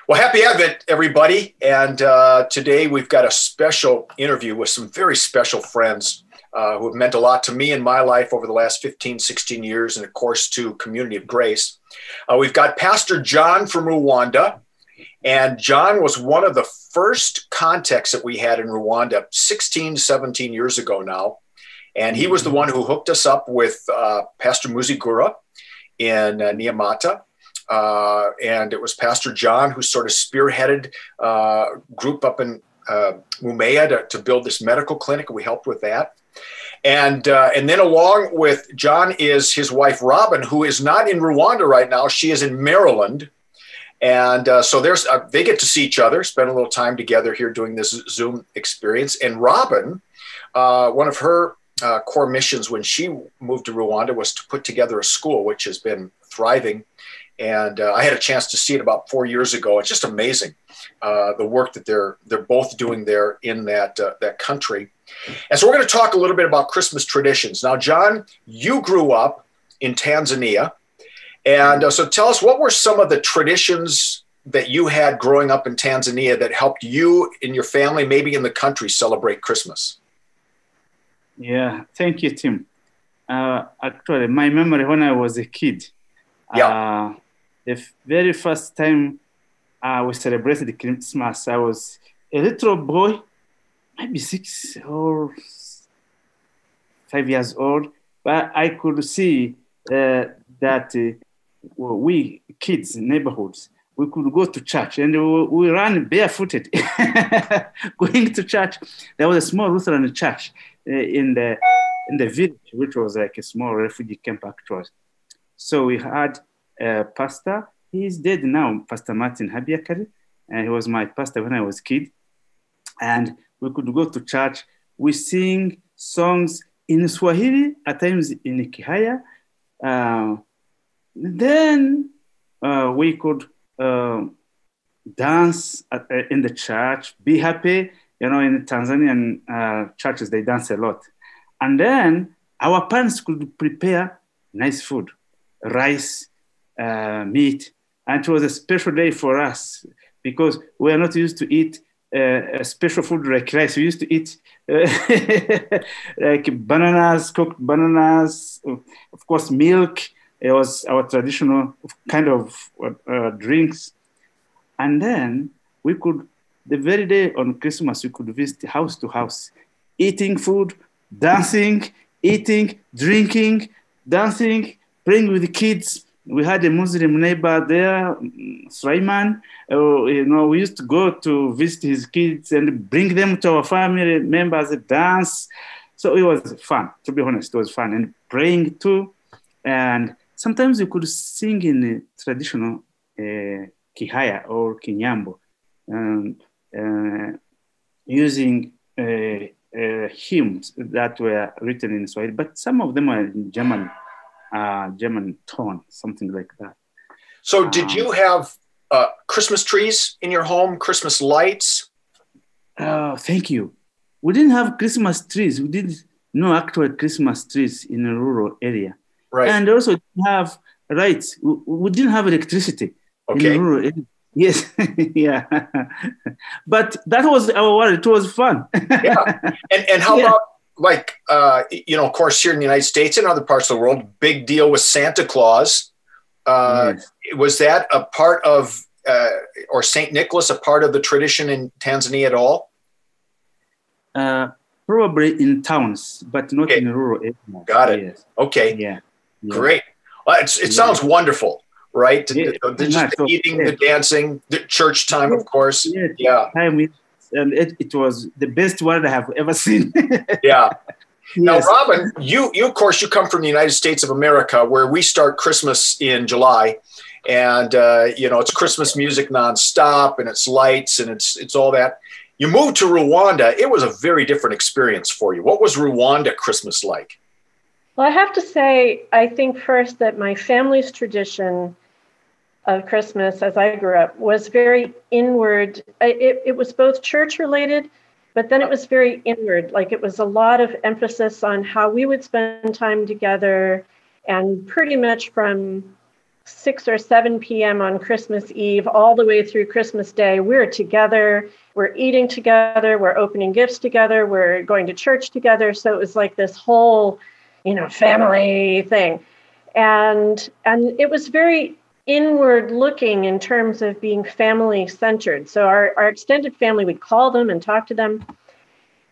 Well, happy Advent, everybody. And today we've got a special interview with some very special friends who have meant a lot to me in my life over the last 15, 16 years, and of course to Community of Grace. We've got Pastor John from Rwanda. And John was one of the first contacts that we had in Rwanda 16, 17 years ago now. And he was the one who hooked us up with Pastor Muzigura in Nyamata. And it was Pastor John who sort of spearheaded a group up in Mumea to build this medical clinic. We helped with that. And then along with John is his wife, Robin, who is not in Rwanda right now. She is in Maryland. And so they get to see each other, spend a little time together here doing this Zoom experience. And Robin, one of her core missions when she moved to Rwanda was to put together a school, which has been thriving. And I had a chance to see it about 4 years ago. It's just amazing, the work that they're both doing there in that country. And so we're going to talk a little bit about Christmas traditions. Now, John, you grew up in Tanzania. And so tell us, what were some of the traditions that you had growing up in Tanzania that helped you and your family, maybe in the country, celebrate Christmas? Yeah, thank you, Tim. Actually, my memory when I was a kid, the very first time we celebrated Christmas, I was a little boy, maybe 6 or 5 years old, but I could see that we kids in neighborhoods, we could go to church and we ran barefooted going to church. There was a small Lutheran church in the village, which was like a small refugee camp actually. So we had a pastor. He's dead now, Pastor Martin Habiakari, and he was my pastor when I was a kid. And we could go to church. We sing songs in Swahili, at times in Kihaya. Then we could dance in the church, be happy. You know, in Tanzanian churches, they dance a lot. And then our parents could prepare nice food, rice, meat. And it was a special day for us because we are not used to eat a special food like rice. We used to eat like bananas, cooked bananas, of course, milk. It was our traditional kind of drinks. And then we could, the very day on Christmas, we could visit house to house, eating food, dancing, eating, drinking, dancing, playing with the kids. We had a Muslim neighbor there, Sulaiman. We used to go to visit his kids and bring them to our family members, dance. So it was fun, to be honest, it was fun. And praying too. And sometimes you could sing in traditional Kihaya or Kinyambo, using hymns that were written in Swahili, but some of them are in German tone, something like that. So did you have Christmas trees in your home, Christmas lights? Thank you. We didn't have Christmas trees. We didn't know actual Christmas trees in a rural area. Right. And also didn't have lights. We didn't have electricity in a rural area. Yes, yeah. But that was our world. It was fun. Yeah. And how of course, here in the United States and other parts of the world, big deal with Santa Claus. Yes. Was that a part of, or St. Nicholas, a part of the tradition in Tanzania at all? Probably in towns, but not Okay. in rural areas. Got it. Yes. Okay. Yeah. Great. Well, it sounds wonderful, right? Yeah. Just the eating, the dancing, the church time, of course. Yeah. Yeah. And it was the best one I have ever seen. Yeah. Now, Yes. Robin, you of course, you come from the United States of America, where we start Christmas in July, and it's Christmas music nonstop, and it's lights, and it's all that. You moved to Rwanda. It was a very different experience for you. What was Rwanda Christmas like? Well, I have to say, I think first that my family's tradition of Christmas as I grew up was very inward. It was both church related, but then it was very inward. Like it was a lot of emphasis on how we would spend time together, and pretty much from 6 or 7 p.m. on Christmas Eve all the way through Christmas Day, we're together, we're eating together, we're opening gifts together, we're going to church together. So it was like this whole, family thing. And it was very inward looking in terms of being family centered. So our extended family, we'd call them and talk to them.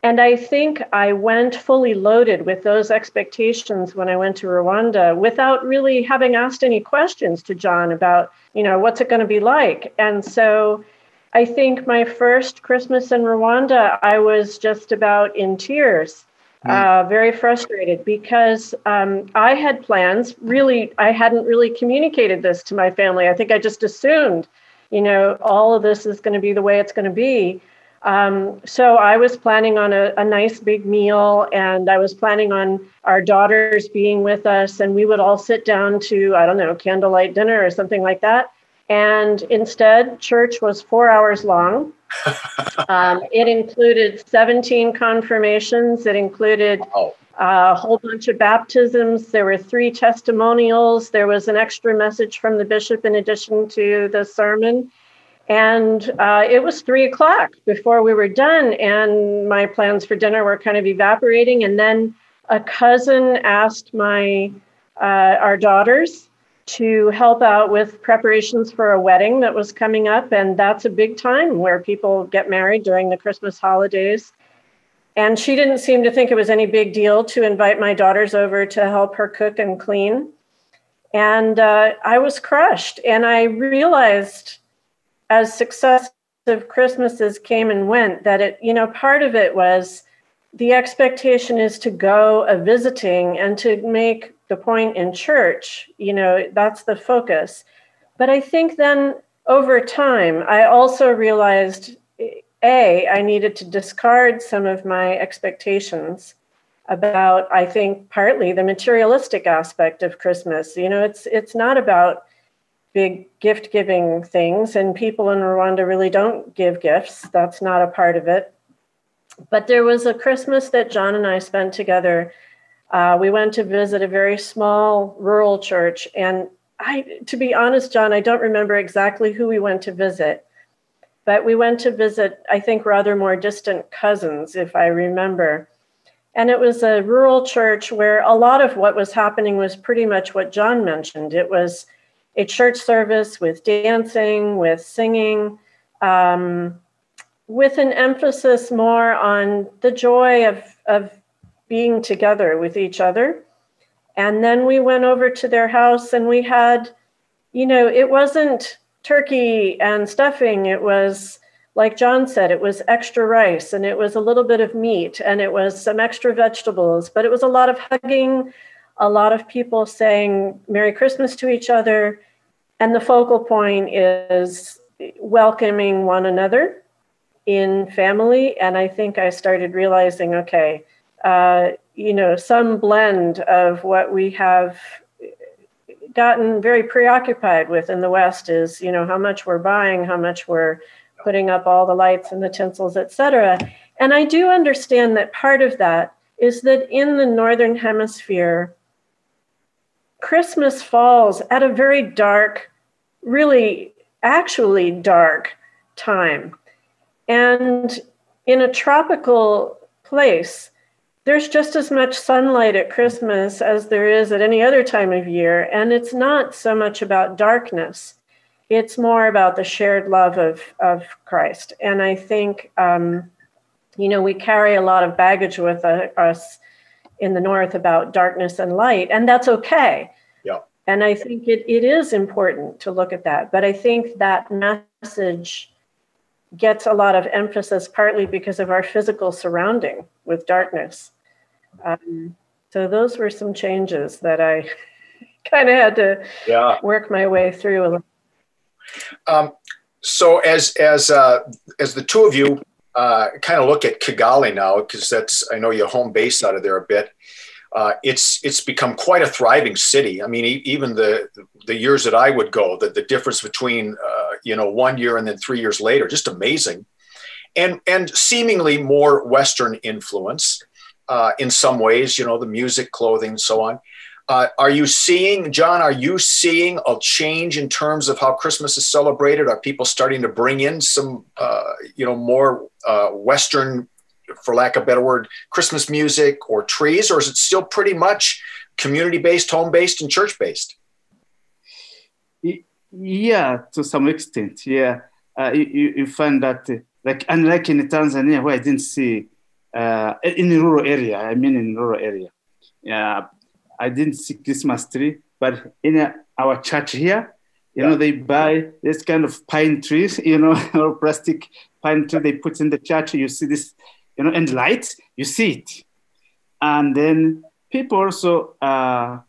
And I think I went fully loaded with those expectations when I went to Rwanda without really having asked any questions to John about, what's it going to be like? And so I think my first Christmas in Rwanda, I was just about in tears, very frustrated because I had plans. Really, I hadn't really communicated this to my family. I think I just assumed, all of this is going to be the way it's going to be. So I was planning on a nice big meal, and I was planning on our daughters being with us, and we would all sit down to, candlelight dinner or something like that. And instead, church was 4 hours long. It included 17 confirmations. It included a whole bunch of baptisms. There were 3 testimonials. There was an extra message from the bishop in addition to the sermon. And it was 3:00 before we were done, and my plans for dinner were kind of evaporating. And then a cousin asked our daughters to help out with preparations for a wedding that was coming up, and that's a big time where people get married during the Christmas holidays. And she didn't seem to think it was any big deal to invite my daughters over to help her cook and clean. And I was crushed, and I realized, as successive Christmases came and went, that part of it was the expectation is to go a visiting and to make the point in church, that's the focus. But I think then over time, I also realized, I needed to discard some of my expectations about, I think, partly the materialistic aspect of Christmas. It's not about big gift-giving things, and people in Rwanda really don't give gifts. That's not a part of it. But there was a Christmas that John and I spent together. We went to visit a very small rural church, and to be honest, John, I don't remember exactly who we went to visit, but we went to visit, I think, rather more distant cousins, if I remember. And it was a rural church where a lot of what was happening was pretty much what John mentioned. It was a church service with dancing, with singing, with an emphasis more on the joy of being together with each other. And then we went over to their house, and we had, it wasn't turkey and stuffing. It was, like John said, it was extra rice, and it was a little bit of meat, and it was some extra vegetables, but it was a lot of hugging, a lot of people saying Merry Christmas to each other. And the focal point is welcoming one another in family. And I think I started realizing, okay, some blend of what we have gotten very preoccupied with in the West is, how much we're buying, how much we're putting up all the lights and the tinsels, et cetera. And I do understand that part of that is that in the Northern Hemisphere, Christmas falls at a very dark, really actually dark time. And in a tropical place, there's just as much sunlight at Christmas as there is at any other time of year. And it's not so much about darkness. It's more about the shared love of Christ. And I think, we carry a lot of baggage with us in the North about darkness and light, and that's okay. Yeah. And I think it is important to look at that. But I think that message gets a lot of emphasis partly because of our physical surrounding with darkness. So those were some changes that I kind of had to work my way through a little. So as the two of you kind of look at Kigali now, because I know you're home base out of there a bit. It's become quite a thriving city. I mean, even the years that I would go, the difference between 1 year and then 3 years later, just amazing, and seemingly more Western influence in some ways. The music, clothing, and so on. Are you seeing, John? Are you seeing a change in terms of how Christmas is celebrated? Are people starting to bring in some, more Western, for lack of a better word, Christmas music or trees, or is it still pretty much community-based, home-based, and church-based? Yeah, to some extent, yeah. You find that, unlike in Tanzania, where I didn't see, in the rural area, yeah, I didn't see Christmas tree, but in our church here, they buy this kind of pine trees, or plastic pine tree they put in the church. You see this, and lights, you see it. And then people also, I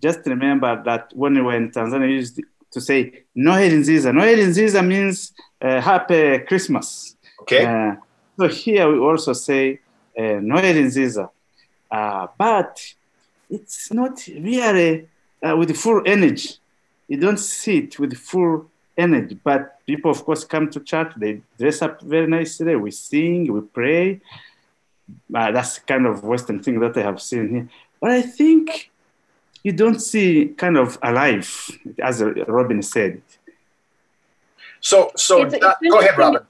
just remember that when we were in Tanzania, we used to say, Noel Nziza. Noel Nziza means Happy Christmas. Okay. So here we also say Noel Nziza. But it's not really with full energy. You don't see it with full energy, but people, of course, come to church. They dress up very nicely. We sing, we pray. That's kind of Western thing that I have seen here. But I think you don't see kind of alive, as Robin said. So go ahead, Robin.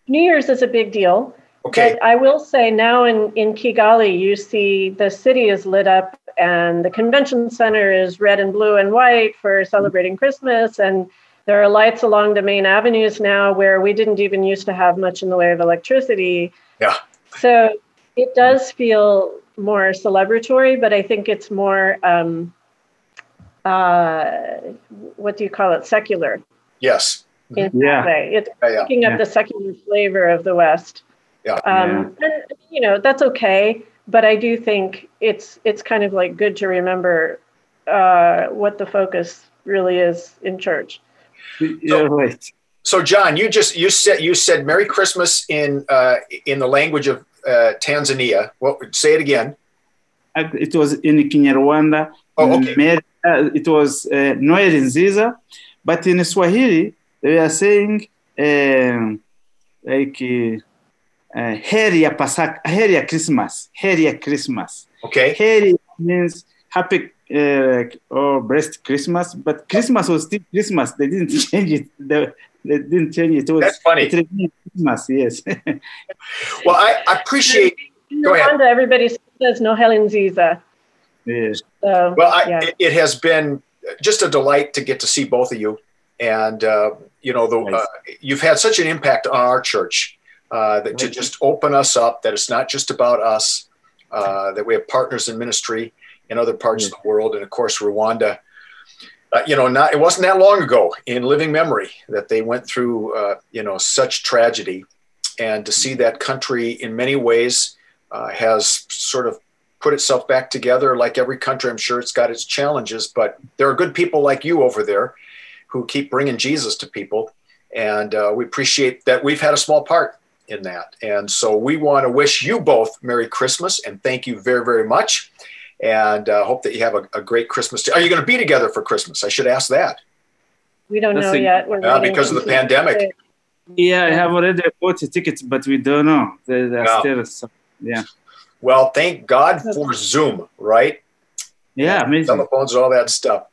New Year's is a big deal. Okay. But I will say now in Kigali, you see the city is lit up and the convention center is red and blue and white for celebrating Christmas. And there are lights along the main avenues now where we didn't even used to have much in the way of electricity. Yeah. So it does feel more celebratory, but I think it's more, what do you call it? Secular. Yes. In that way. It's picking up the secular flavor of the West. Yeah. And that's okay, but I do think it's kind of like good to remember what the focus really is in church. Right. So John, you said Merry Christmas in the language of Tanzania. Well, say it again. It was in Kinyarwanda. Oh, okay. It was Noel Nziza, but in Swahili they are saying Heri ya Pasaka, Heri ya Christmas, Heri ya Christmas. Okay. Heri means happy or blessed Christmas, but Christmas was still Christmas. They didn't change it. They didn't change it. That's funny. It remained Christmas, yes. Well, I appreciate. In Go ahead. Rwanda, everybody says Noel Nziza. Yes. So, well, it has been just a delight to get to see both of you, and you've had such an impact on our church. To just open us up, that it's not just about us, that we have partners in ministry in other parts of the world. And of course, Rwanda, it wasn't that long ago in living memory that they went through, such tragedy. And to see that country in many ways has sort of put itself back together. Like every country, I'm sure it's got its challenges, but there are good people like you over there who keep bringing Jesus to people. And we appreciate that we've had a small part in that. And so we want to wish you both Merry Christmas and thank you very, very much. And hope that you have a great Christmas. Are you going to be together for Christmas? I should ask that. We don't know yet. Because of the pandemic. Yeah, I have already bought the tickets, but we don't know. There's still some, Well, thank God for Zoom, right? Yeah, amazing. Telephones and all that stuff.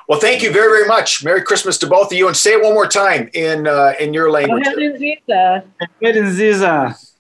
Well, thank you very, very much. Merry Christmas to both of you. And say it one more time in your language. Noel Nziza. Noel Nziza.